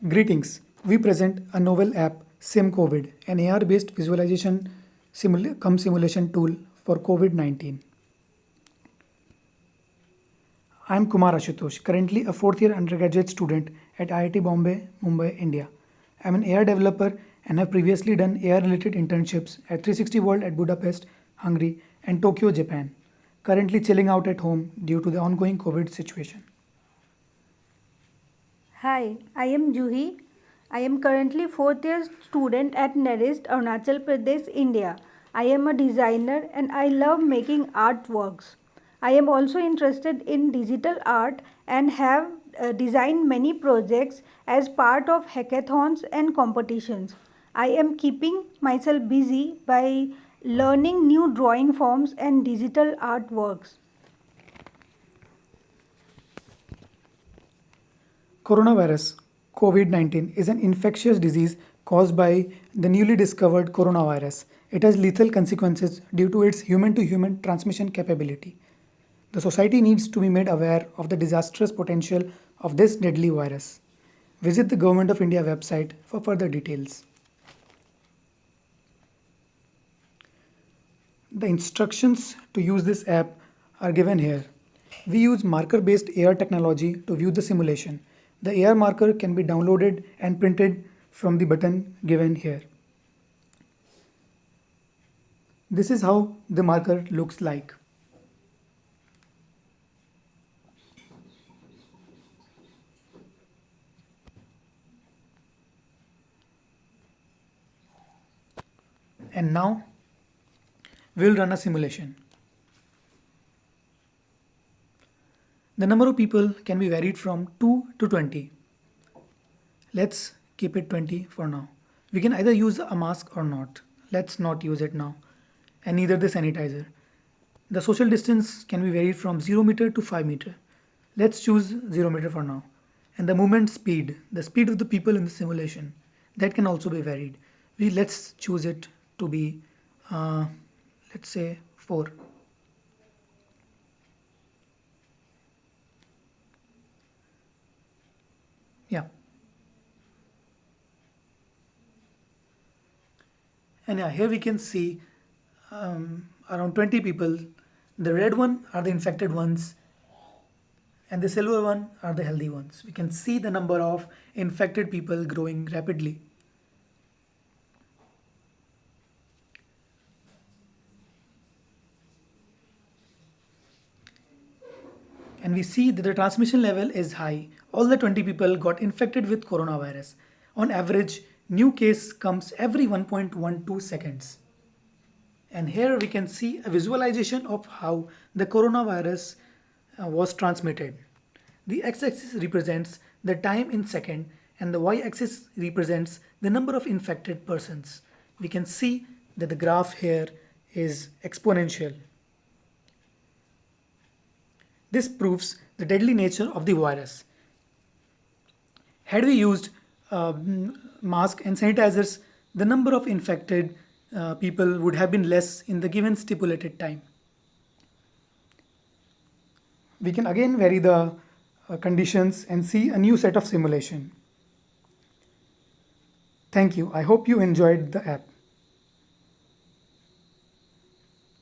Greetings. We present a novel app, SimCovid, an AR-based visualization simulation tool for COVID-19. I am Kumar Ashutosh, currently a fourth year undergraduate student at IIT Bombay, Mumbai, India. I am an AR developer and have previously done AR related internships at 360 World at Budapest, Hungary, and Tokyo, Japan. Currently chilling out at home due to the ongoing COVID situation. Hi, I am Juhi. I am currently fourth year student at Nerist, Arunachal Pradesh, India. I am a designer and I love making artworks. I am also interested in digital art and have designed many projects as part of hackathons and competitions. I am keeping myself busy by learning new drawing forms and digital artworks. Coronavirus COVID 19 is an infectious disease caused by the newly discovered coronavirus. It has lethal consequences due to its human to human transmission capability. The society needs to be made aware of the disastrous potential of this deadly virus. Visit the Government of India website for further details. The instructions to use this app are given here. We use marker based AR technology to view the simulation. The AR marker can be downloaded and printed from the button given here. This is how the marker looks like. And now we'll run a simulation. The number of people can be varied from 2 to 20. Let's keep it 20 for now. We can either use a mask or not. Let's not use it now. And neither the sanitizer. The social distance can be varied from 0 meter to 5 meter. Let's choose 0 meter for now. And the movement speed, the speed of the people in the simulation, that can also be varied. Let's choose it to be, let's say 4. Yeah. And yeah, here we can see around 20 people. The red one are the infected ones, and the silver one are the healthy ones. We can see the number of infected people growing rapidly. And we see that the transmission level is high. All the 20 people got infected with coronavirus. On average, new case comes every 1.12 seconds. And here we can see a visualization of how the coronavirus was transmitted. The x-axis represents the time in second and the y-axis represents the number of infected persons. We can see that the graph here is exponential. This proves the deadly nature of the virus. Had we used masks and sanitizers, the number of infected people would have been less in the given stipulated time. We can again vary the conditions and see a new set of simulation. Thank you. I hope you enjoyed the app.